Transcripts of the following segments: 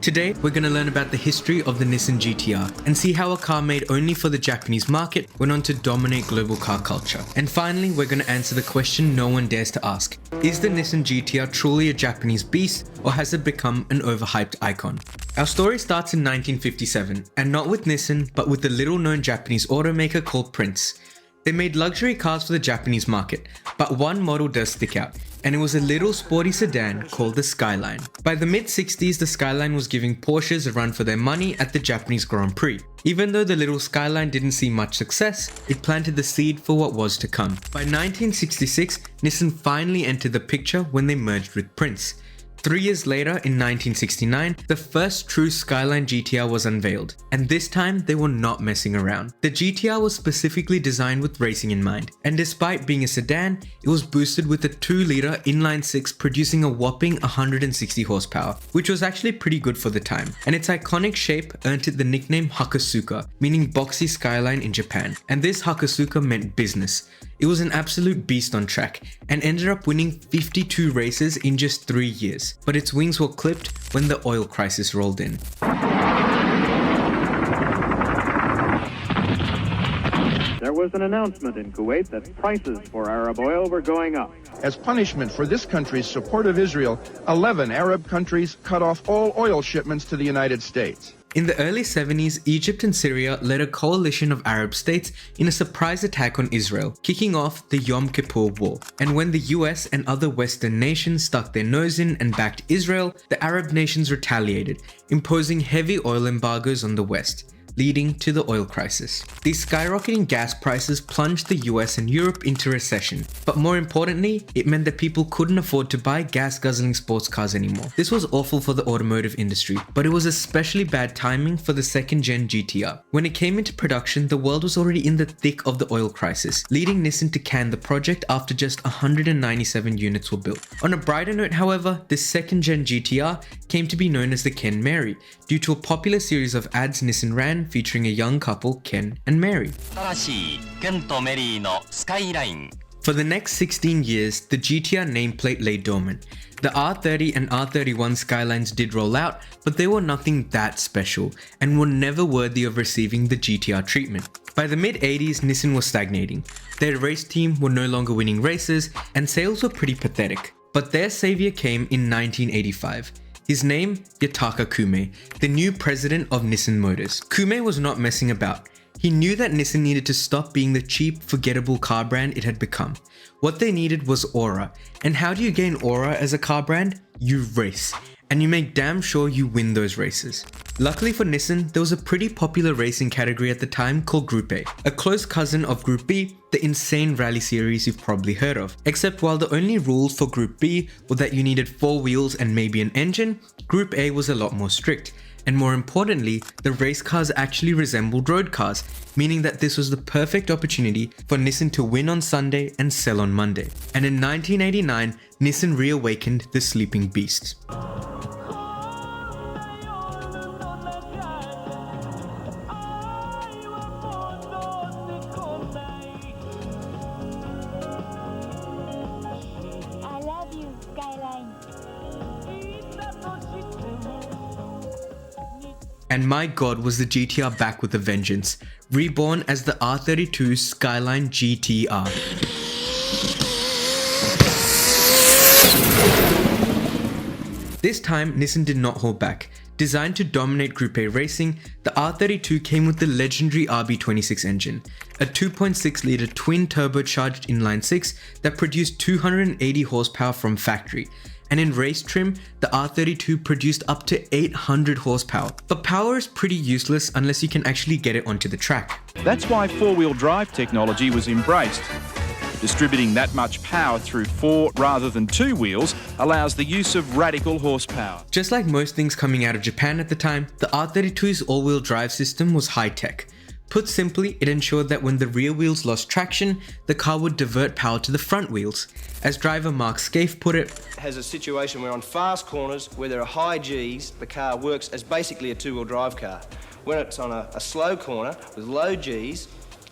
Today, we're going to learn about the history of the Nissan GTR and see how a car made only for the Japanese market went on to dominate global car culture. And finally, we're going to answer the question no one dares to ask. Is the Nissan GTR truly a Japanese beast, or has it become an overhyped icon? Our story starts in 1957, and not with Nissan, but with the little-known Japanese automaker called Prince. They made luxury cars for the Japanese market, but one model does stick out, and it was a little sporty sedan called the Skyline. By the mid-60s, the Skyline was giving Porsches a run for their money at the Japanese Grand Prix. Even though the little Skyline didn't see much success, it planted the seed for what was to come. By 1966, Nissan finally entered the picture when they merged with Prince. 3 years later, in 1969, the first true Skyline GTR was unveiled, and this time they were not messing around. The GTR was specifically designed with racing in mind, and despite being a sedan, it was boosted with a 2-liter inline-6 producing a whopping 160 horsepower, which was actually pretty good for the time, and its iconic shape earned it the nickname Hakusuka, meaning boxy skyline in Japan, and this Hakusuka meant business. It was an absolute beast on track, and ended up winning 52 races in just 3 years, but its wings were clipped when the oil crisis rolled in. There was an announcement in Kuwait that prices for Arab oil were going up. As punishment for this country's support of Israel, 11 Arab countries cut off all oil shipments to the United States. In the early 70s, Egypt and Syria led a coalition of Arab states in a surprise attack on Israel, kicking off the Yom Kippur War. And when the US and other Western nations stuck their nose in and backed Israel, the Arab nations retaliated, imposing heavy oil embargoes on the West, leading to the oil crisis. These skyrocketing gas prices plunged the US and Europe into recession, but more importantly, it meant that people couldn't afford to buy gas-guzzling sports cars anymore. This was awful for the automotive industry, but it was especially bad timing for the second-gen GTR. When it came into production, the world was already in the thick of the oil crisis, leading Nissan to can the project after just 197 units were built. On a brighter note, however, this second-gen GTR came to be known as the Ken Mary, due to a popular series of ads Nissan ran featuring a young couple, Ken and Mary. For the next 16 years, the GTR nameplate lay dormant. The R30 and R31 Skylines did roll out, but they were nothing that special and were never worthy of receiving the GTR treatment. By the mid-80s, Nissan was stagnating. Their race team were no longer winning races, and sales were pretty pathetic. But their savior came in 1985. His name, Yataka Kume, the new president of Nissan Motors. Kume was not messing about. He knew that Nissan needed to stop being the cheap, forgettable car brand it had become. What they needed was aura. And how do you gain aura as a car brand? You race. And you make damn sure you win those races. Luckily for Nissan, there was a pretty popular racing category at the time called Group A, a close cousin of Group B, the insane rally series you've probably heard of. Except while the only rules for Group B were that you needed 4 wheels and maybe an engine, Group A was a lot more strict. And more importantly, the race cars actually resembled road cars, meaning that this was the perfect opportunity for Nissan to win on Sunday and sell on Monday. And in 1989, Nissan reawakened the sleeping beast. And my god, was the GTR back with a vengeance, reborn as the R32 Skyline GTR. This time, Nissan did not hold back. Designed to dominate Group A racing, the R32 came with the legendary RB26 engine, a 2.6-litre twin-turbocharged inline-6 that produced 280 horsepower from factory. And in race trim, the R32 produced up to 800 horsepower. But power is pretty useless unless you can actually get it onto the track. That's why four-wheel drive technology was embraced. Distributing that much power through 4 rather than 2 wheels allows the use of radical horsepower. Just like most things coming out of Japan at the time, the R32's all-wheel drive system was high-tech. Put simply, it ensured that when the rear wheels lost traction, the car would divert power to the front wheels. As driver Mark Scaife put it, has a situation where on fast corners where there are high Gs, the car works as basically a 2-wheel drive car. When it's on a slow corner with low Gs,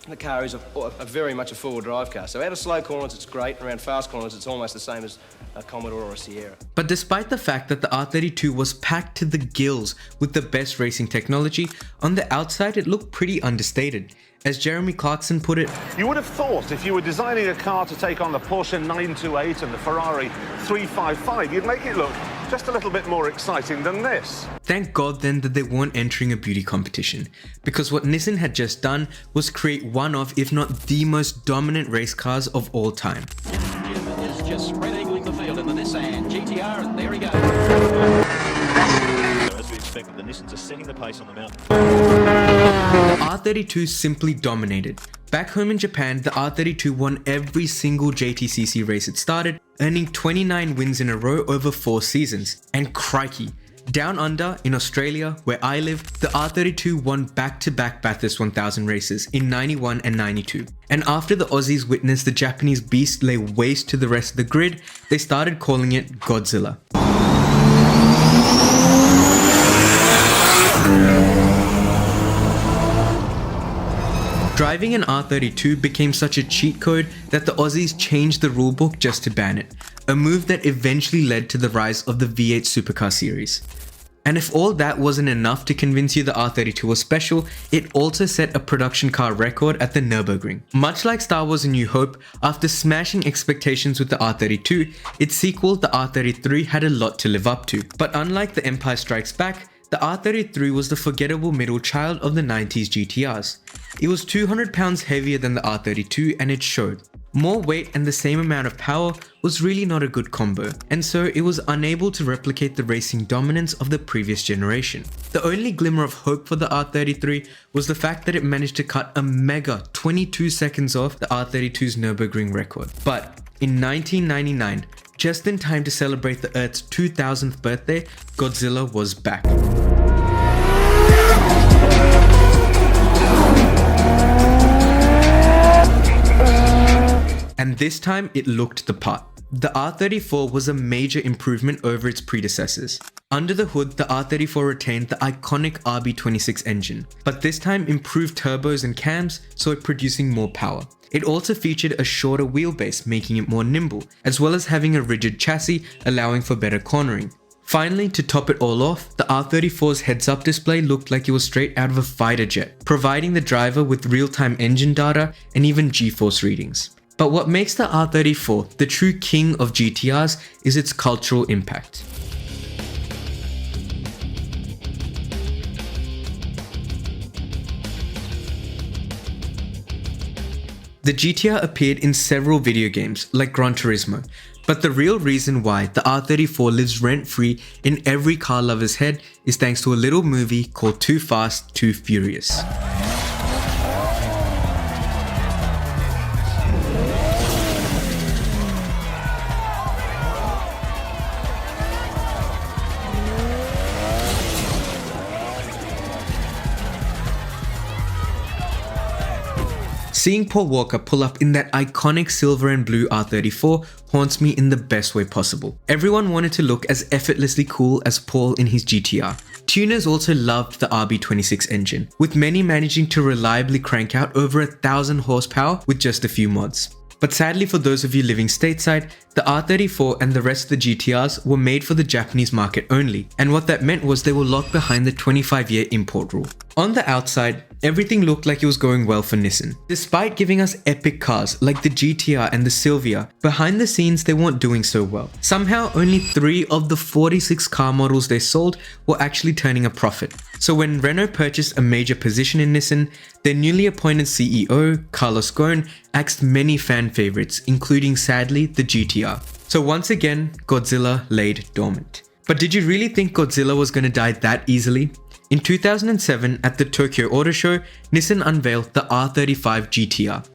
the car is very much a four-wheel drive car. So out of slow corners, it's great. Around fast corners, it's almost the same as a Commodore or a Sierra. But despite the fact that the R32 was packed to the gills with the best racing technology, on the outside it looked pretty understated. As Jeremy Clarkson put it, "You would have thought if you were designing a car to take on the Porsche 928 and the Ferrari 355, you'd make it look just a little bit more exciting than this." Thank God then that they weren't entering a beauty competition, because what Nissan had just done was create one of, if not the most dominant race cars of all time. Jim is just spread eagling the field in the Nissan GTR, and there he goes. As we expected, the Nissans are setting the pace on the mountain. The R32 simply dominated. Back home in Japan, the R32 won every single JTCC race it started, earning 29 wins in a row over 4 seasons. And crikey, down under, in Australia, where I live, the R32 won back-to-back Bathurst 1000 races in 91 and 92. And after the Aussies witnessed the Japanese beast lay waste to the rest of the grid, they started calling it Godzilla. Driving an R32 became such a cheat code that the Aussies changed the rulebook just to ban it, a move that eventually led to the rise of the V8 supercar series. And if all that wasn't enough to convince you the R32 was special, it also set a production car record at the Nürburgring. Much like Star Wars: A New Hope, after smashing expectations with the R32, its sequel, the R33, had a lot to live up to. But unlike the Empire Strikes Back, the R33 was the forgettable middle child of the 90s GTRs. It was 200 pounds heavier than the R32 and it showed. More weight and the same amount of power was really not a good combo, and so it was unable to replicate the racing dominance of the previous generation. The only glimmer of hope for the R33 was the fact that it managed to cut a mega 22 seconds off the R32's Nürburgring record. But in 1999, just in time to celebrate the Earth's 2000th birthday, Godzilla was back. And this time it looked the part. The R34 was a major improvement over its predecessors. Under the hood, the R34 retained the iconic RB26 engine, but this time improved turbos and cams, so it producing more power. It also featured a shorter wheelbase, making it more nimble, as well as having a rigid chassis, allowing for better cornering. Finally, to top it all off, the R34's heads-up display looked like it was straight out of a fighter jet, providing the driver with real-time engine data and even G-force readings. But what makes the R34 the true king of GTRs is its cultural impact. The GTR appeared in several video games like Gran Turismo, but the real reason why the R34 lives rent-free in every car lover's head is thanks to a little movie called Too Fast, Too Furious. Seeing Paul Walker pull up in that iconic silver and blue R34 haunts me in the best way possible. Everyone wanted to look as effortlessly cool as Paul in his GTR. Tuners also loved the RB26 engine, with many managing to reliably crank out over 1,000 horsepower with just a few mods. But sadly for those of you living stateside, the R34 and the rest of the GTRs were made for the Japanese market only, and what that meant was they were locked behind the 25-year import rule. On the outside, everything looked like it was going well for Nissan. Despite giving us epic cars like the GTR and the Silvia, behind the scenes they weren't doing so well. Somehow only 3 of the 46 car models they sold were actually turning a profit. So when Renault purchased a major position in Nissan, their newly appointed CEO, Carlos Ghosn, axed many fan favorites, including sadly the GTR. So once again, Godzilla laid dormant. But did you really think Godzilla was going to die that easily? In 2007, at the Tokyo Auto Show, Nissan unveiled the R35 GTR.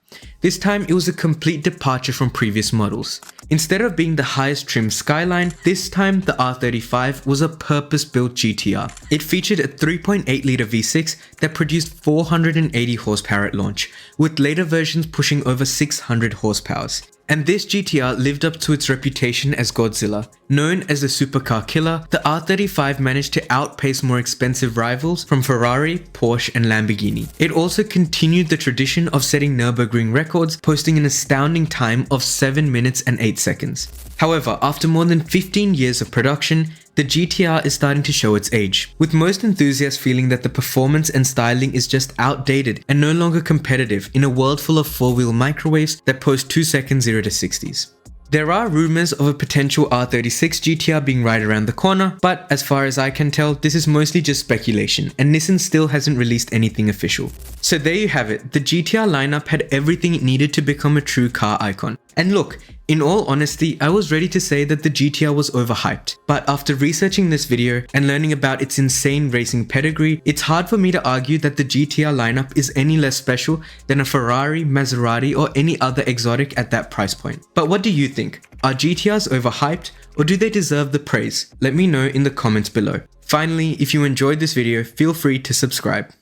This time, it was a complete departure from previous models. Instead of being the highest trim Skyline, this time the R35 was a purpose-built GTR. It featured a 3.8-litre V6 that produced 480 horsepower at launch, with later versions pushing over 600 horsepower. And this GTR lived up to its reputation as Godzilla. Known as the supercar killer, the R35 managed to outpace more expensive rivals from Ferrari, Porsche and Lamborghini. It also continued the tradition of setting Nürburgring records, posting an astounding time of 7 minutes and 8 seconds. However, after more than 15 years of production, the GTR is starting to show its age, with most enthusiasts feeling that the performance and styling is just outdated and no longer competitive in a world full of 4-wheel microwaves that post 2 seconds 0 to 60s. There are rumors of a potential R36 GTR being right around the corner, but as far as I can tell, this is mostly just speculation, and Nissan still hasn't released anything official. So there you have it, the GTR lineup had everything it needed to become a true car icon. And look, in all honesty, I was ready to say that the GTR was overhyped, but after researching this video and learning about its insane racing pedigree, it's hard for me to argue that the GTR lineup is any less special than a Ferrari, Maserati or any other exotic at that price point. But what do you think? Are GTRs overhyped or do they deserve the praise? Let me know in the comments below. Finally, if you enjoyed this video, feel free to subscribe.